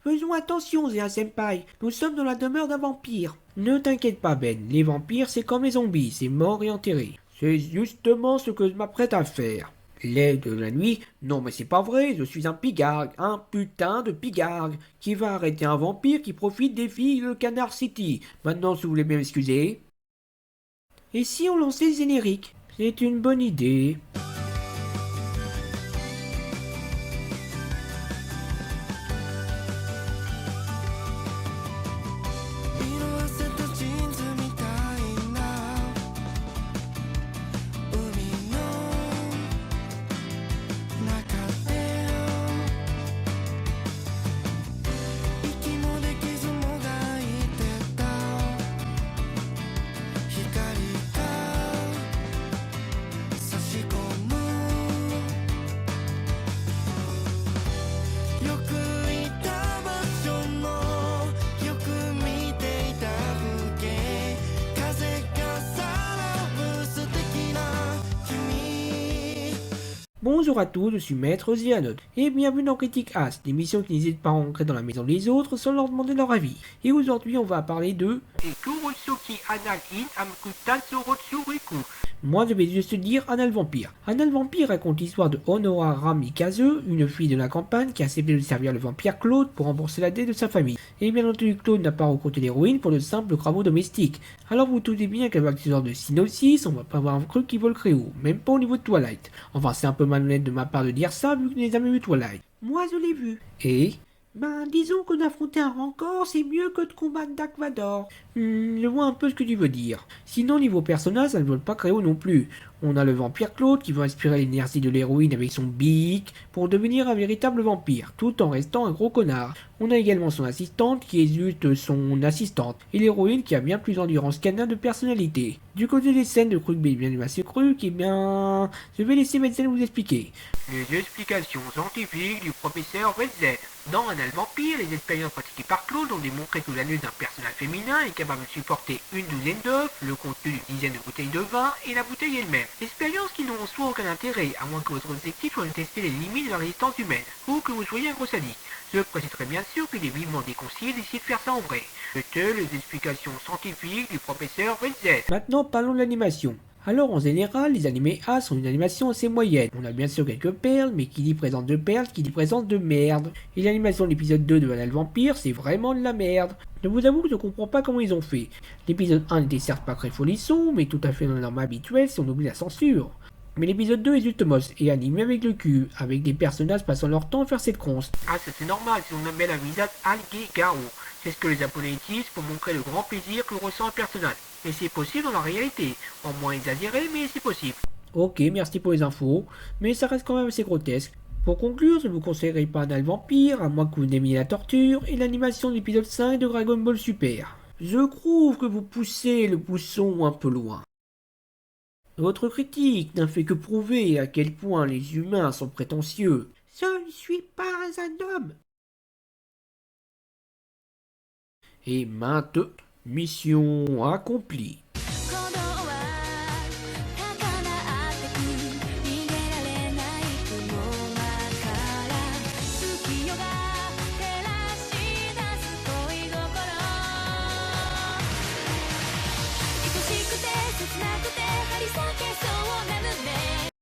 Faisons attention, Zéa Senpai, nous sommes dans la demeure d'un vampire. Ne t'inquiète pas, Ben, les vampires c'est comme les zombies, c'est mort et enterré. C'est justement ce que je m'apprête à faire. L'aide de la nuit? Non mais c'est pas vrai, je suis un pigargue, un putain de pigargue, qui va arrêter un vampire qui profite des filles de Canard City. Maintenant, si vous voulez bien m'excuser. Et si on lançait le générique? C'est une bonne idée. Bonjour à tous, je suis Maître Zianot, et bienvenue dans Critique As, l'émission qui n'hésite pas à entrer dans la maison des autres sans leur demander leur avis. Et aujourd'hui, on va parler de... Moi, je vais juste dire Anal Vampire. Anal Vampire raconte l'histoire de Honohara Mikaze, une fille de la campagne qui a accepté de servir le vampire Claude pour rembourser la dette de sa famille. Et bien entendu, Claude n'a pas recruté l'héroïne pour de simples travaux domestiques. Alors vous doutez bien qu'avec ce genre de synopsis, on va pas avoir un truc qui vole très haut, même pas au niveau de Twilight. Enfin, c'est un peu malhonnête de ma part de dire ça vu que je n'ai jamais vu Twilight. Moi, je l'ai vu. Et ben, disons que d'affronter un Rancor, c'est mieux que de combattre Dark Vador. Je vois un peu ce que tu veux dire. Sinon, niveau personnage, ça ne vole pas très haut non plus. On a le vampire Claude qui va inspirer l'énergie de l'héroïne avec son bic pour devenir un véritable vampire, tout en restant un gros connard. On a également son assistante qui est juste son assistante, et l'héroïne qui a bien plus d'endurance qu'Anna de personnalité. Du côté des scènes de Krug bien du Massé Krug, eh bien... Je vais laisser Metzel vous expliquer. Les explications scientifiques du professeur Wetzel. Dans Anal Vampire, les expériences pratiquées par Claude ont démontré que l'anus d'un personnage féminin est capable de supporter une douzaine d'œufs, le contenu d'une dizaine de bouteilles de vin et la bouteille elle-même. Expériences qui n'ont en soi aucun intérêt, à moins que votre objectif soit de tester les limites de la résistance humaine, ou que vous soyez un gros sadique. Je préciserai bien sûr qu'il est vivement déconseillé d'essayer de faire ça en vrai. C'était les explications scientifiques du professeur Wetzel. Maintenant parlons de l'animation. Alors en général, les animés A sont une animation assez moyenne. On a bien sûr quelques perles, mais qui dit présence de perles, qui dit présence de merde. Et l'animation de l'épisode 2 de Anal Vampire, c'est vraiment de la merde. Je vous avoue que je comprends pas comment ils ont fait. L'épisode 1 n'était certes pas très folisson, mais tout à fait dans le norme habituel si on oublie la censure. Mais l'épisode 2 est juste moche et animé avec le cul, avec des personnages passant leur temps à faire cette cronce. Ah, ça c'est normal si on appelle un visage algué garo. C'est ce que les japonais utilisent pour montrer le grand plaisir que ressent un personnage. Et c'est possible dans la réalité. En moins exagéré, mais c'est possible. Ok, merci pour les infos, mais ça reste quand même assez grotesque. Pour conclure, je ne vous conseillerais pas Anal Vampire, à moins que vous n'aimiez la torture, et l'animation de l'épisode 5 de Dragon Ball Super. Je trouve que vous poussez le pousson un peu loin. Votre critique n'a fait que prouver à quel point les humains sont prétentieux. Je ne suis pas un homme. Et maintenant, mission accomplie.